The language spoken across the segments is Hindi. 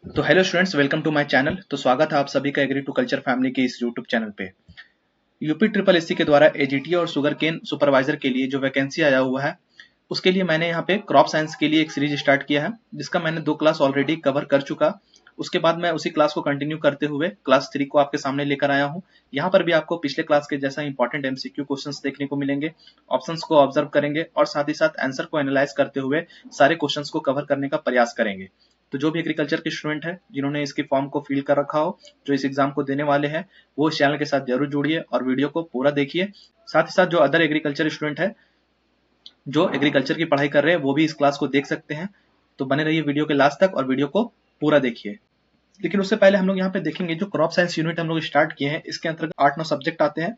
तो hello students, welcome to my channel. तो स्वागत है आप सभी का एग्री टू कल्चर फैमिली के इस यूट्यूब चैनल पे। यूपी ट्रिपल एससी के द्वारा एजीटी और शुगर केन सुपरवाइजर के लिए जो वैकेंसी आया हुआ है, उसके लिए मैंने यहाँ पे क्रॉप साइंस के लिए एक सीरीज स्टार्ट किया है, जिसका मैंने 2 क्लास ऑलरेडी कवर कर चुका। उसके बाद मैं उसी क्लास को कंटिन्यू करते हुए क्लास 3 को आपके सामने लेकर आया हूँ। यहाँ पर भी आपको पिछले क्लास के जैसा इंपॉर्टेंट एमसीक्यू क्वेश्चंस देखने को मिलेंगे, ऑप्शंस को ऑब्जर्व करेंगे और साथ ही साथ आंसर को एनालाइज करते हुए सारे क्वेश्चंस को कवर करने का प्रयास करेंगे। तो जो भी एग्रीकल्चर के स्टूडेंट है जिन्होंने इसके फॉर्म को फिल कर रखा हो, जो इस एग्जाम को देने वाले हैं, वो इस चैनल के साथ जरूर जुड़िए और वीडियो को पूरा देखिए। साथ ही साथ जो अदर एग्रीकल्चर स्टूडेंट है जो एग्रीकल्चर की पढ़ाई कर रहे हैं, वो भी इस क्लास को देख सकते हैं। तो बने रहिए वीडियो के लास्ट तक और वीडियो को पूरा देखिए। लेकिन उससे पहले हम लोग यहाँ पे देखेंगे जो क्रॉप साइंस यूनिट हम लोग स्टार्ट किए हैं, इसके अंतर्गत 8-9 सब्जेक्ट आते हैं।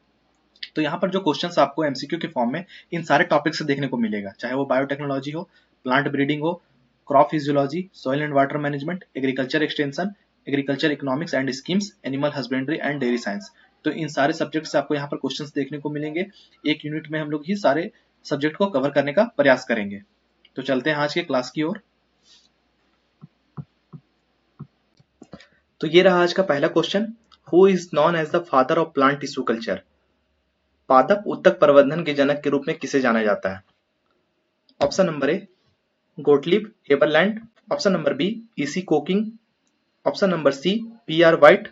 तो यहाँ पर जो क्वेश्चंस आपको एमसीक्यू के फॉर्म में इन सारे टॉपिक से देखने को मिलेगा, चाहे वो बायोटेक्नोलॉजी हो, प्लांट ब्रीडिंग हो, crop physiology, soil and water management, agriculture extension, agriculture economics and schemes, animal husbandry and dairy science. तो इन सारे सब्जेक्ट से आपको यहाँ पर क्वेश्चंस देखने को मिलेंगे। एक यूनिट में हम लोग ही सारे सब्जेक्ट को कवर करने का प्रयास करेंगे। तो चलते हैं आज के क्लास की ओर। तो ये रहा आज का पहला question. Who is known as the father of plant tissue culture? पादप उत्तक प्रवर्धन के जनक के रूप में किसे जाना जाता है? Option number A Gottlieb Haberlandt, option number B EC Cocking, option number C PR White,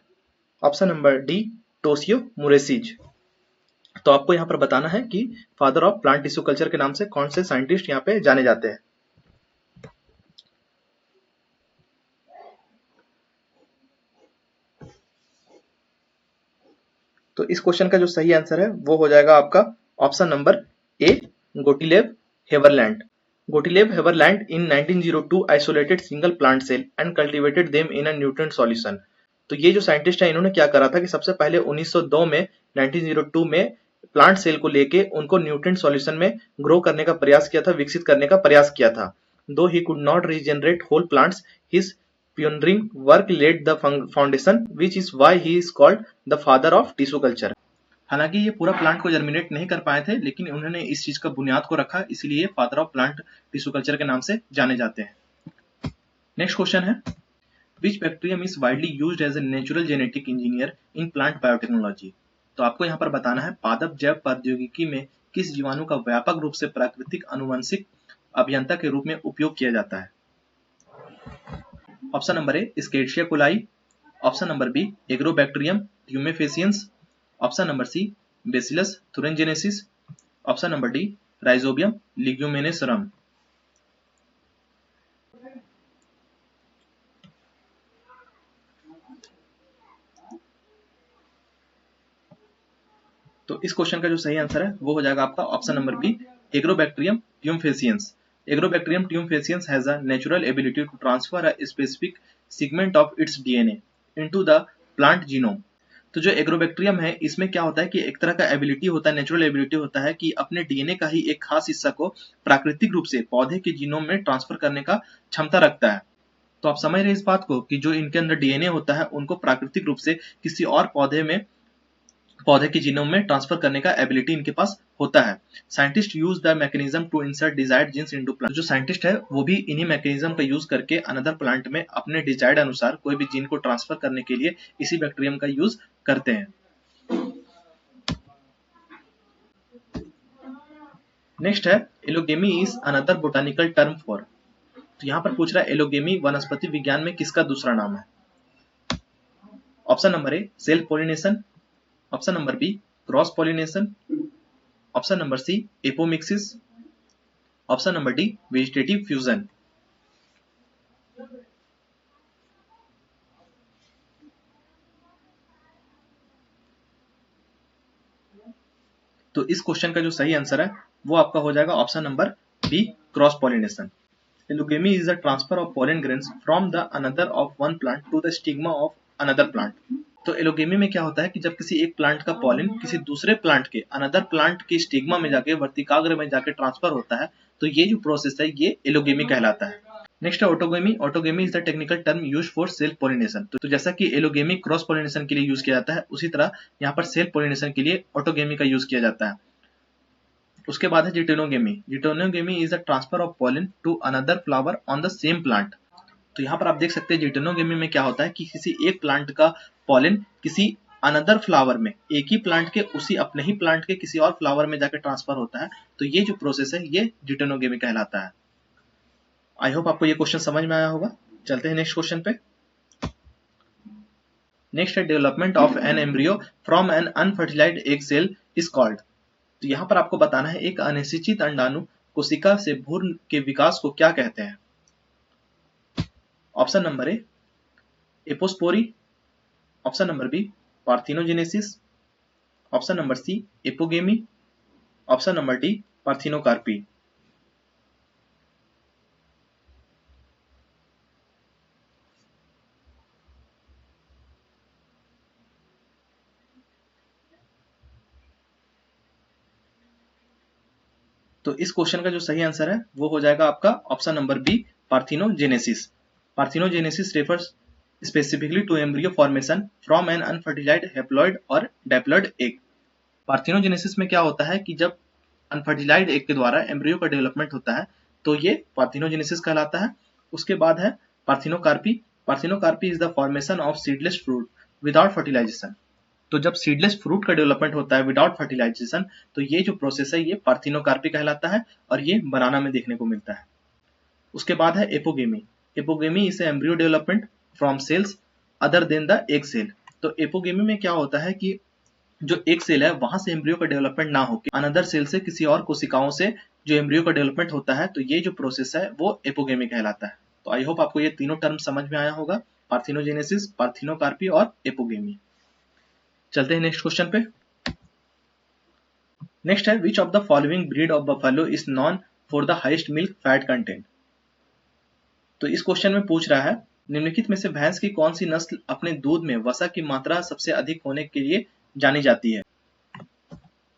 option number D Toshio Murashige. तो आपको यहाँ पर बताना है कि father of plant tissue culture के नाम से कौन से साइंटिस्ट यहाँ पे जाने जाते हैं। तो इस क्वेश्चन का जो सही आंसर है वो हो जाएगा आपका option number A Gottlieb Haberlandt. Gottlieb Haberlandt in 1902 isolated single plant cell and cultivated them in a nutrient solution। तो ये जो साइंटिस्ट है इन्होंने क्या करा था कि सबसे पहले 1902 में 1902 में प्लांट सेल को लेके उनको न्यूट्रिएंट सॉल्यूशन में ग्रो करने का प्रयास किया था, विकसित करने का प्रयास किया था। Though he could not regenerate whole plants, his pioneering work laid the foundation, which is why he is called the father of tissue culture। हालांकि ये पूरा प्लांट को जर्मिनेट नहीं कर पाए थे, लेकिन उन्होंने इस चीज का बुनियाद को रखा, इसीलिए father of plant tissue culture के नाम से जाने जाते हैं। नेक्स्ट क्वेश्चन है which bacterium is widely used as a natural genetic engineer in plant biotechnology. तो आपको यहाँ पर बताना है पादप जैव प्रौद्योगिकी में किस जीवाणु का व्यापक रूप से प्राकृतिक अनुवंशिक अभियंता के रूप में उपयोग किया जाता है। Option number A Escherichia coli, option number B Agrobacterium tumefaciens, option number C Bacillus thuringiensis, option number D Rhizobium leguminosarum. तो इस क्वेश्चन का जो सही आंसर है वो हो जाएगा आपका option number B Agrobacterium tumefaciens. Agrobacterium tumefaciens has a natural ability to transfer a specific segment of its DNA into the plant genome. तो जो एग्रोबैक्टीरियम है इसमें क्या होता है कि एक तरह का एबिलिटी होता है, नेचुरल एबिलिटी होता है कि अपने डीएनए का ही एक खास हिस्सा को प्राकृतिक रूप से पौधे के जीनोम में ट्रांसफर करने का क्षमता रखता है। तो आप समझ रहे हैं इस बात को कि जो इनके अंदर डीएनए होता है उनको प्राकृतिक रूप से किसी और पौधे के जीनोम में ट्रांसफर करने का एबिलिटी इनके पास होता है। Scientist use the mechanism to insert desired genes into plant. जो साइंटिस्ट है वो भी इन्हीं मैकेनिज्म का यूज करके अनदर प्लांट में अपने डिजायर्ड अनुसार कोई भी जीन को ट्रांसफर करने के लिए इसी बैक्टीरियम का यूज करते हैं। नेक्स्ट है allogamy is another botanical term for. तो यहाँ पर पूछ रहा है एलोगेमी वनस्पति विज्ञान में किसका दूसरा नाम है। Option number A self pollination, option number B cross pollination, option number C apomixis, option number D vegetative fusion. तो इस क्वेश्चन का जो सही आंसर है वो आपका हो जाएगा option number B cross pollination. Allogamy is the transfer of pollen grains from the anther of one plant to the stigma of another plant. तो एलोगेमी में क्या होता है कि जब किसी एक प्लांट का पॉलन किसी दूसरे प्लांट के अनदर प्लांट के स्टिग्मा में जाके वर्तिकाग्र में जाके ट्रांसफर होता है, तो ये जो प्रोसेस है ये एलोगेमी कहलाता है। नेक्स्ट है autogamy. Autogamy is the technical term use for self pollination. तो जैसा कि एलोगेमी क्रॉस पॉलिनेशन के लिए यूज किया जाता है, उसी तरह यहाँ पर सेल्फ पॉलिनेशन के लिए ऑटोगेमी का यूज किया जाता है। उसके बाद है geitonogamy. Geitonogamy is the transfer of pollen to another flower on the same plant. तो यहाँ पर आप देख सकते हैं जिटेनोगेमी में क्या होता है कि किसी एक प्लांट का पॉलन किसी अनदर फ्लावर में, एक ही प्लांट के उसी अपने ही प्लांट के किसी और फ्लावर में जाकर ट्रांसफर होता है। तो ये जो प्रोसेस है ये जिटेनोगेमी कहलाता है। आई होप आपको ये क्वेश्चन समझ में आया होगा। चलते हैं नेक्स्ट क्वेश्चन पे। नेक्स्ट है development of an embryo from an unfertilised egg cell is called. तो यहाँ पर आपको बताना है एक अनिश्चित अंडाणु कोशिका से भ्रूण के विकास को क्या कहते हैं। Option number A apospory, option number B parthenogenesis, option number C apogamy, option number D parthenocarpy. तो इस क्वेश्चन का जो सही आंसर है वो हो जाएगा आपका option number B parthenogenesis. Parthenogenesis refers specifically to embryo formation from an unfertilised haploid और डैप्लॉइड एग। पार्थिनोजेनेसिस में क्या होता है कि जब अनफर्टिलाइज्ड एग के द्वारा एम्ब्रियो का डेवलपमेंट होता है तो ये पार्थिनोजेनेसिस कहलाता है। उसके बाद है parthenocarpy. Parthenocarpy is the formation of seedless fruit without fertilisation. तो जब सीडलेस फ्रूट का डेवलपमेंट होता है विदाउट फर्टिलाइजेशन तो ये जो प्रोसेस है ये पार्थिनोकार्पी कहलाता है और ये बनाना में देखने को मिलता है। उसके बाद है apogamy. Apogamy is embryo development from cells other than the egg cell. तो एपोगेमी में क्या होता है कि जो एक सेल है वहां से एम्ब्रियो का डेवलपमेंट ना होकर अनदर सेल से किसी और कोशिकाओं से जो एम्ब्रियो का डेवलपमेंट होता है तो ये जो प्रोसेस है वो एपोगेमी कहलाता है। तो आई होप आपको ये तीनों टर्म समझ में आया होगा, पार्थिनोजेनेसिस, पार्थिनोकार्पी और एपोगेमी। चलते हैं नेक्स्ट क्वेश्चन पे। नेक्स्ट है which of the following breed of buffalo is known for the highest milk fat content. तो इस क्वेश्चन में पूछ रहा है निम्नलिखित में से भैंस की कौन सी नस्ल अपने दूध में वसा की मात्रा सबसे अधिक होने के लिए जानी जाती है।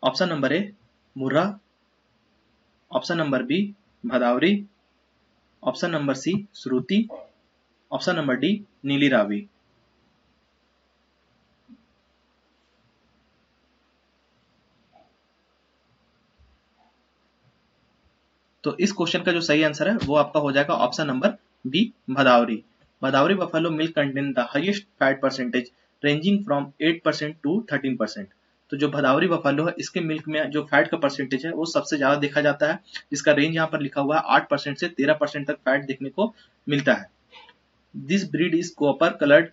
Option number A Murrah, option number B Bhadawari, option number C Surti, option number D Nili Ravi. तो इस क्वेश्चन का जो सही आंसर है वो आपका हो जाएगा option number B Bhadawari. Bhadawari buffalo milk contain the highest fat percentage ranging from 8% to 13%। तो जो भदावरी बफेलो है इसके मिल्क में जो फैट का परसेंटेज है वो सबसे ज्यादा देखा जाता है, जिसका रेंज यहाँ पर लिखा हुआ है 8% से 13% तक फैट देखने को मिलता है। This breed is copper coloured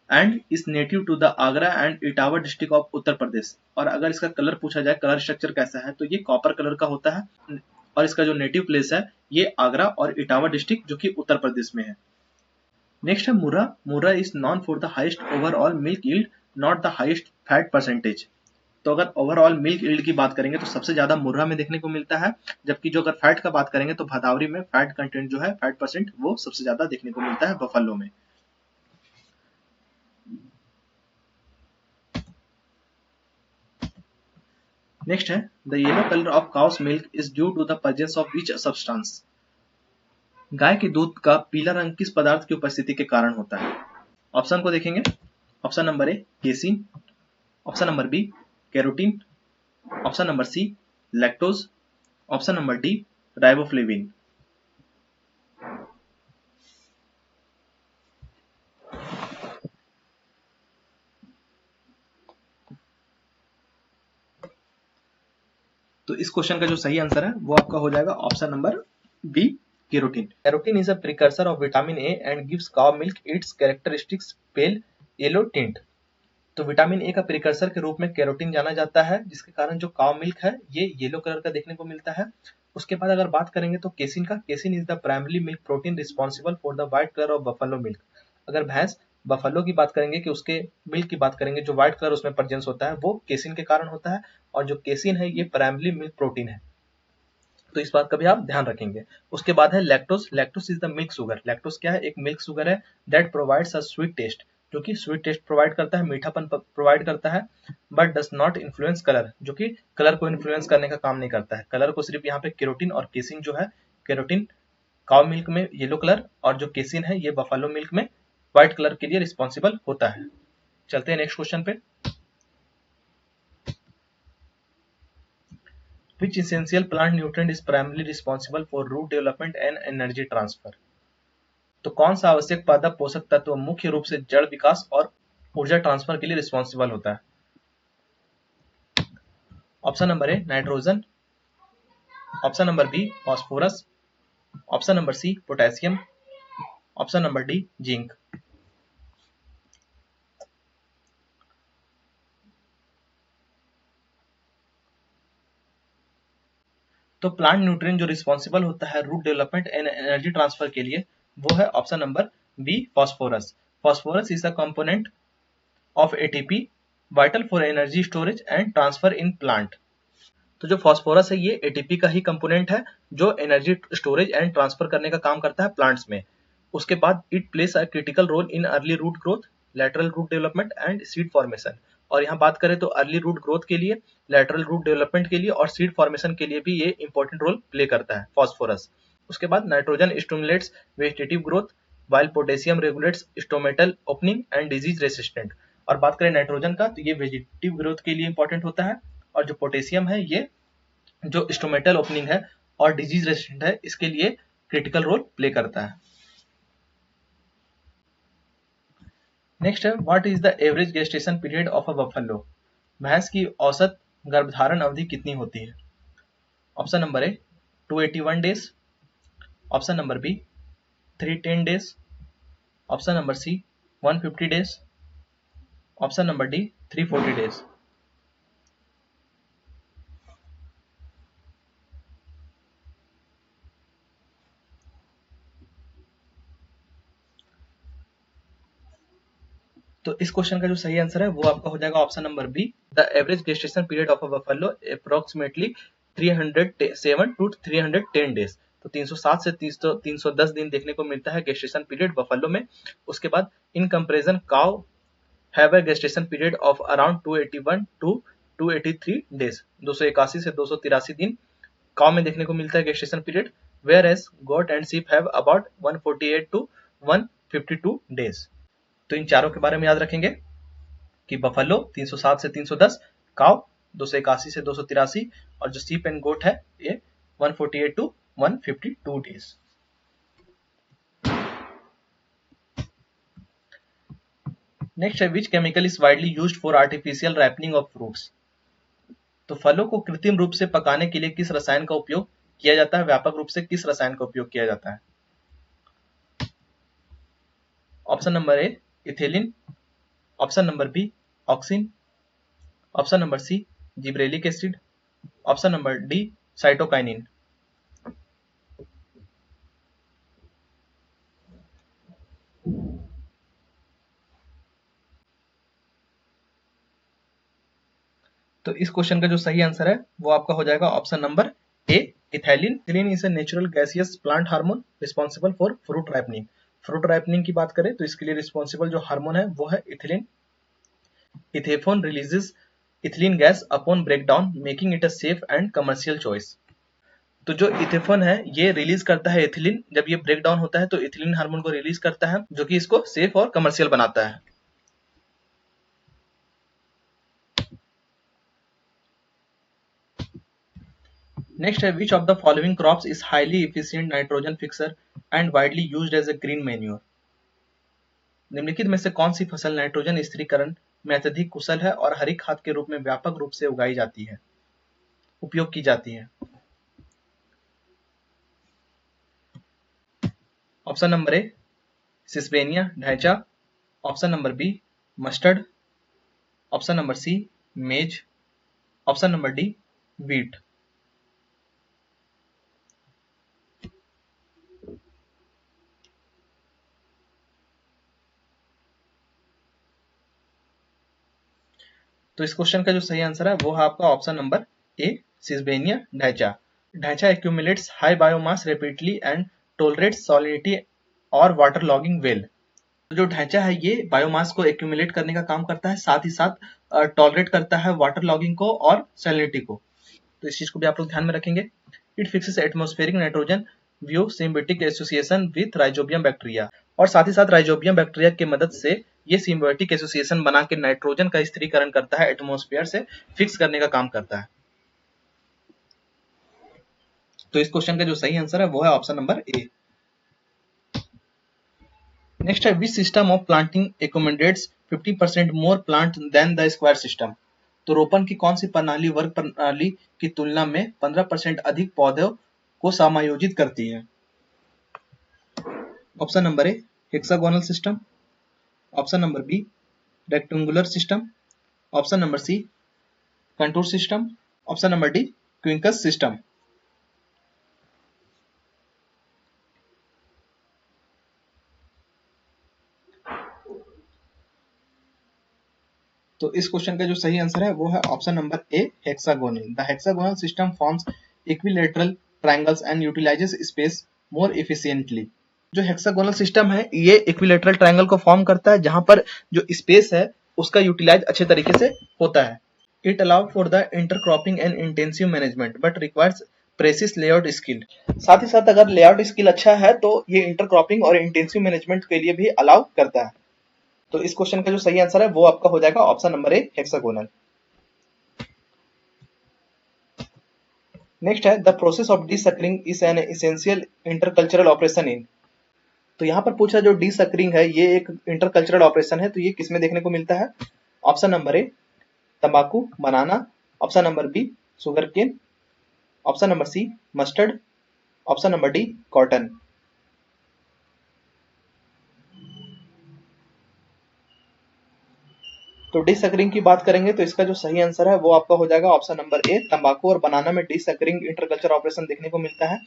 and is native to the Agra and Etawah district of Uttar Pradesh. और अगर इसका कलर पूछा जाए, कलर स्ट्रक्चर कैसा है, तो ये कॉपर कलर का होता है और इसका जो नेटिव प्लेस है ये आगरा और इटावा डिस्ट्रिक्ट जो कि उत्तर प्रदेश में है। नेक्स्ट है Murrah. Murrah is known for the highest overall milk yield not the highest fat percentage. तो अगर ओवरऑल मिल्क यील्ड की बात करेंगे तो सबसे ज्यादा मुर्रा में देखने को मिलता है, जबकि जो अगर फैट का बात करेंगे तो भदावरी में फैट कंटेंट जो है फैट परसेंट वो सबसे ज्यादा देखने को मिलता है बफेलो में। नेक्स्ट है the yellow colour of cow's milk is due to the presence of which substance. गाय के दूध का पीला रंग किस पदार्थ की उपस्थिति के कारण होता है। ऑप्शन को देखेंगे। Option number A casein, option number B carotene, option number C lactose, option number D riboflavin. तो इस क्वेश्चन का जो सही आंसर है वो आपका हो जाएगा option number B carotene. Carotene is a precursor of vitamin A and gives cow milk its characteristics pale yellow tint. तो विटामिन ए का प्रिकर्सर के रूप में कैरोटीन जाना जाता है, जिसके कारण जो काउ मिल्क है ये येलो कलर का देखने को मिलता है। उसके बाद अगर बात करेंगे तो केसिन का, casein is the primary milk protein responsible for the white colour of buffalo milk. अगर भैंस बफेलो की बात करेंगे कि उसके मिल्क की बात करेंगे, जो व्हाइट कलर उसमें प्रेजेंस होता है वो केसिन के कारण होता है, और जो केसिन है ये प्राइमरी मिल्क प्रोटीन है। तो इस बात का भी आप ध्यान रखेंगे। उसके बाद है lactose. Lactose is the milk sugar. Lactose क्या है, एक मिल्क सुगर है that provides a sweet taste, जो कि स्वीट टेस्ट प्रोवाइड करता है, मीठापन प्रोवाइड करता है, but does not influence colour, जो कि कलर को इन्फ्लुएंस करने का काम नहीं करता है। कलर को सिर्फ यहाँ पे केरोटीन और केसिन जो है, केरोटीन काउ मिल्क में येलो कलर और जो केसिन है ये बफेलो मिल्क में व्हाइट कलर के लिए रिस्पॉन्सिबल होता है। चलते हैं नेक्स्ट क्वेश्चन पे। Which essential plant nutrient is primarily responsible for root development and energy transfer? तो कौन सा आवश्यक पादप पोषक तत्व मुख्य रूप से जड़ विकास और ऊर्जा ट्रांसफर के लिए रिस्पॉन्सिबल होता है? Option number A nitrogen, option number B phosphorus, option number C potassium, option number D zinc. तो प्लांट न्यूट्रिएंट जो रिस्पॉन्सिबल होता है root development and energy transfer के लिए वो है option number B phosphorus. Phosphorus is a component of ATP vital for energy storage and transfer in plant. तो जो फास्फोरस है ये एटीपी का ही कंपोनेंट है जो एनर्जी स्टोरेज एंड ट्रांसफर करने का काम करता है प्लांट्स में। उसके बाद it plays a critical role in early root growth, lateral root development and seed formation. और यहाँ बात करें तो अर्ली रूट ग्रोथ के लिए, लैटरल रूट डेवलपमेंट के लिए और सीड फॉर्मेशन के लिए भी ये इंपॉर्टेंट रोल प्ले करता है फास्फोरस। उसके बाद nitrogen stimulates vegetative growth while potassium regulates stomatal opening and disease resistant. और बात करें नाइट्रोजन का तो ये वेजिटेटिव ग्रोथ के लिए इंपॉर्टेंट होता है, और जो पोटेशियम है ये जो स्टोमेटल ओपनिंग है और डिजीज रेसिस्टेंट है इसके लिए क्रिटिकल रोल प्ले करता है। नेक्स्ट है what is the average gestation period of a buffalo? भैंस की औसत गर्भधारण अवधि कितनी होती है? Option number A 281 days, option number B 310 days, option number C 150 days, option number D 340 days. तो इस क्वेश्चन का जो सही आंसर है वो आपका हो जाएगा option number B, the average gestation period of a buffalo approximately 307 to 310 days. तो 307 से 310 दिन देखने को मिलता है गेस्टेशन पीरियड बफेलो में। उसके बाद in comparison cow have a gestation period of around 281 to 283 days. 281 से 283 दिन काउ में देखने को मिलता है gestation period, whereas goat and sheep have about 148 to 152 days. तो इन चारों के बारे में याद रखेंगे कि बफेलो 307 से 310, काउ 281 से 283 और जो सीप एंड गोट है ये 148 टू 152 डेज। नेक्स्ट है which chemical is widely used for artificial ripening of fruits? तो फलों को कृत्रिम रूप से पकाने के लिए किस रसायन का उपयोग किया जाता है? व्यापक रूप से किस रसायन का उपयोग किया जाता है? Option number A ethylene, option number B auxin, option number C gibberellic acid, option number D cytokinin. तो इस क्वेश्चन का जो सही आंसर है वो आपका हो जाएगा option number A ethylene. Ethylene is a natural gaseous plant hormone responsible for fruit ripening. Fruit ripening की बात करें तो इसके लिए रिस्पॉन्सिबल जो हार्मोन है वो है ethylene. Ethephon releases ethylene gas upon breakdown making it a safe and commercial choice. तो जो इथेफोन है ये रिलीज करता है इथिलीन, जब ये ब्रेक डाउन होता है तो इथिलीन हार्मोन को रिलीज करता है जो कि इसको सेफ और कमर्शियल बनाता है। नेक्स्ट है which of the following crops is highly efficient nitrogen fixer and widely used as a green manure? निम्नलिखित में से कौन सी फसल नाइट्रोजन स्थिरीकरण में अत्यधिक कुशल है और हरी खाद के रूप में व्यापक रूप से उगाई जाती है, उपयोग की जाती है? Option number A Sesbania dhaincha, option number B mustard, option number C maize, option number D wheat. तो इस क्वेश्चन का जो सही आंसर है वो है आपका option number A Sesbania dhaincha. Dhaincha accumulates high biomass rapidly and tolerates solidity और वाटर लॉगिंग वेल। तो जो ढैंचा है ये बायोमास को एक्यूमुलेट करने का काम करता है, साथ ही साथ टॉलरेट करता है वाटर लॉगिंग को और सैलिनिटी को। तो इस चीज को भी आप लोग ध्यान में रखेंगे। It fixes atmospheric nitrogen view symbiotic association with rhizobium bacteria. और साथ ही साथ राइजोबियम बैक्टीरिया की मदद से ये सिम्बियोटिक एसोसिएशन बना के नाइट्रोजन का स्थिरीकरण करता है, एटमॉस्फेयर से फिक्स करने का काम करता है। तो इस क्वेश्चन का जो सही आंसर है वो है ऑप्शन नंबर ए। नेक्स्ट है which system of planting accommodates 50% more plant than the square system. तो रोपण की कौन सी प्रणाली वर्ग प्रणाली की तुलना में 15% अधिक पौधों को समायोजित करती है? Option number A hexagonal system, option number B rectangular system, option number C contour system, option number D quincunx system. तो इस क्वेश्चन का जो सही आंसर है वो है option number A hexagonal. The hexagonal system forms equilateral triangles and utilises space more efficiently. जो हेक्सागोनल सिस्टम है ये इक्विलैटरल ट्रायंगल को फॉर्म करता है जहां पर जो स्पेस है उसका यूटिलाइज अच्छे तरीके से होता है। It allow for the intercropping and intensive management but requires precious layout skill. साथ ही साथ अगर लेआउट स्किल अच्छा है तो ये इंटरक्रॉपिंग और इंटेंसिव मैनेजमेंट के लिए भी अलाउ करता है। तो इस क्वेश्चन का जो सही आंसर है वो आपका हो जाएगा option number A hexagonal. Next है the process of desuckering is an essential intercultural operation in. तो यहाँ पर पूछा जो डीसकरिंग है ये एक इंटरकल्चरल ऑपरेशन है, तो ये किसमें देखने को मिलता है? ऑप्शन नंबर ए तंबाकू banana, option number B sugarcane, option number C mustard, option number D cotton. तो डीसकरिंग की बात करेंगे तो इसका जो सही आंसर है वो आपका हो जाएगा ऑप्शन नंबर ए तंबाकू और बनाना में डीसकरिंग इंटरकल्चर ऑपरेशन देखने को मिलता है।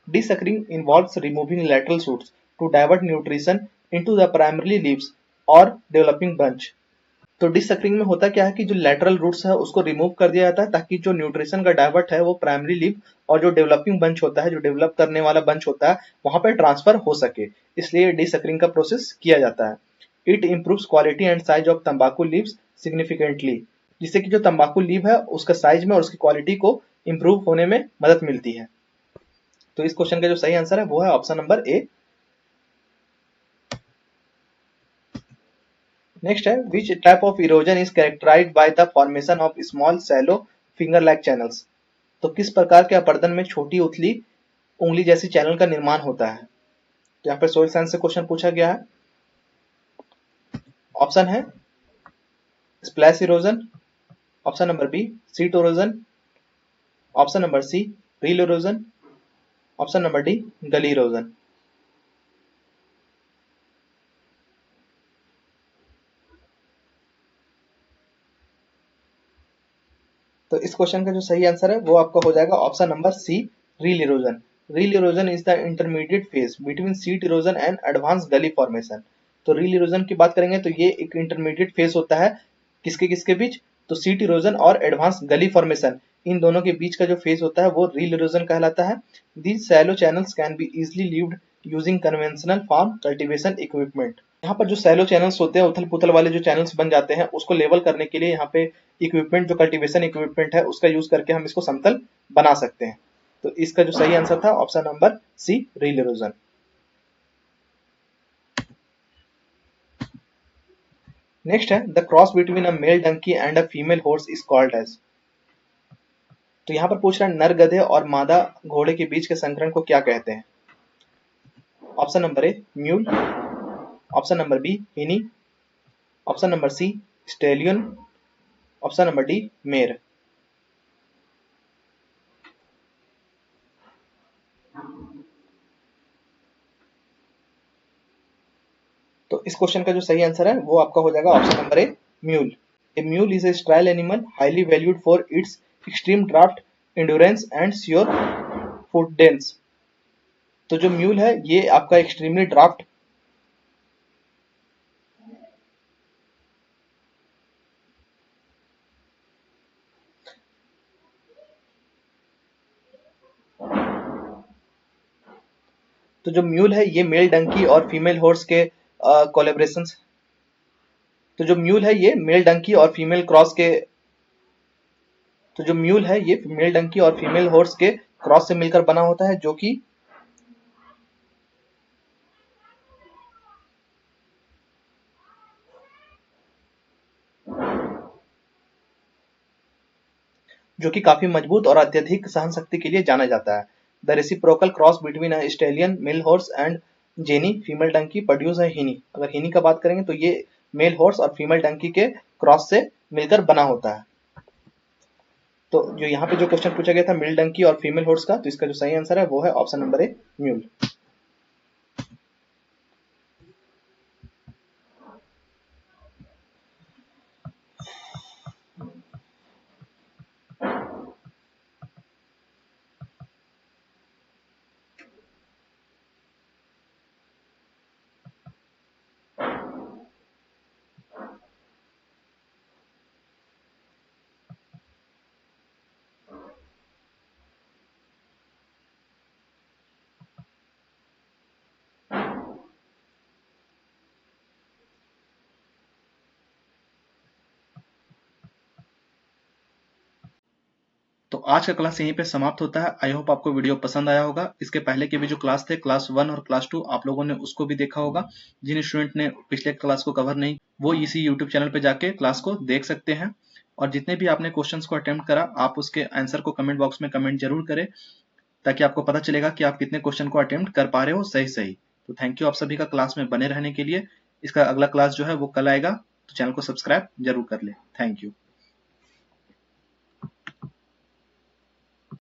Desuckering involves removing lateral shoots to divert nutrition into the primary leaves or developing bunch। तो डिसकरिंग में होता क्या है कि जो लेटरल रूट्स है उसको रिमूव कर दिया जाता है ताकि जो न्यूट्रिशन का डाइवर्ट है वो प्राइमरी लीफ और जो डेवलपिंग बंच होता है, जो डेवलप करने वाला बंच होता है, वहां पर ट्रांसफर हो सके, इसलिए डिसकरिंग का प्रोसेस किया जाता है। It improves quality and size of तंबाकू लीव्स सिग्निफिकेंटली, जिससे कि जो तंबाकू लीव है उसका साइज में और उसकी क्वालिटी को इम्प्रूव होने में मदद मिलती है। तो इस क्वेश्चन का जो सही आंसर है वो है ऑप्शन नंबर ए। नेक्स्ट है which type of erosion is characterised by the formation of small shallow finger like channels. तो किस प्रकार के अपरदन में छोटी उथली उंगली जैसी चैनल का निर्माण होता है? तो यहाँ पे सोइल साइंस से क्वेश्चन पूछा गया है। ऑप्शन है splash erosion, option number B sheet erosion, option number C rill erosion, option number D gully erosion. तो इस क्वेश्चन का जो सही आंसर है वो आपका हो जाएगा option number C rill erosion. Rill erosion is the intermediate phase between sheet erosion and advanced gully formation. तो रील इरोजन की बात करेंगे तो ये एक इंटरमीडिएट फेज होता है किसके किसके बीच? तो सीट इरोजन और एडवांस गली फॉर्मेशन, इन दोनों के बीच का जो फेज होता है वो रील इरोजन कहलाता है। These shallow channels can be easily levelled using conventional farm cultivation equipment. यहाँ पर जो सैलो चैनल्स होते हैं, उथल पुथल वाले जो चैनल्स बन जाते हैं, उसको लेवल करने के लिए यहाँ पे इक्विपमेंट, जो कल्टीवेशन इक्विपमेंट है उसका यूज करके हम इसको समतल बना सकते हैं। तो इसका जो सही आंसर था option number C rill erosion. Next है the cross between a male donkey and a female horse is called as. तो यहाँ पर पूछ रहा है नर गधे और मादा घोड़े के बीच के संकरण को क्या कहते हैं? Option number A mule, option number B hinny, option number C stallion, option number D mare. तो इस क्वेश्चन का जो सही आंसर है वो आपका हो जाएगा option number A mule. A mule is a स्ट्राइल animal highly valued for its extreme draft endurance and sure foot dense. तो जो म्यूल है ये आपका एक्सट्रीमली ड्राफ्ट तो जो म्यूल है ये मेल डंकी और फीमेल हॉर्स के कोलेब्रेशन। तो जो म्यूल है ये मेल डंकी और फीमेल क्रॉस के तो जो म्यूल है ये मेल डंकी और फीमेल हॉर्स के क्रॉस से मिलकर बना होता है, जो कि काफी मजबूत और अत्यधिक सहन शक्ति के लिए जाना जाता है। The reciprocal cross between a stallion male horse and jenny, female donkey, produce है हिनी। अगर हिनी का बात करेंगे तो ये मेल हॉर्स और फीमेल डंकी के क्रॉस से मिलकर बना होता है। तो जो यहाँ पे जो क्वेश्चन पूछा गया था मेल डंकी और फीमेल हॉर्स का, तो इसका जो सही आंसर है वो है ऑप्शन नंबर ए, म्यूल। तो आज का क्लास यहीं पे समाप्त होता है। आई होप आपको वीडियो पसंद आया होगा। इसके पहले के भी जो क्लास थे, क्लास 1 और क्लास 2, आप लोगों ने उसको भी देखा होगा। जिन स्टूडेंट ने पिछले क्लास को कवर नहीं, वो इसी यूट्यूब चैनल पे जाके क्लास को देख सकते हैं। और जितने भी आपने क्वेश्चंस को अटेम्प्ट करा, आप उसके आंसर को कमेंट बॉक्स में कमेंट जरूर करें, ताकि आपको पता चलेगा कि आप कितने क्वेश्चन को अटेम्प्ट कर पा रहे हो सही सही। तो थैंक यू आप सभी का क्लास में बने रहने के लिए। इसका अगला क्लास जो है वो कल आएगा, तो चैनल को सब्सक्राइब जरूर कर ले। Thank you.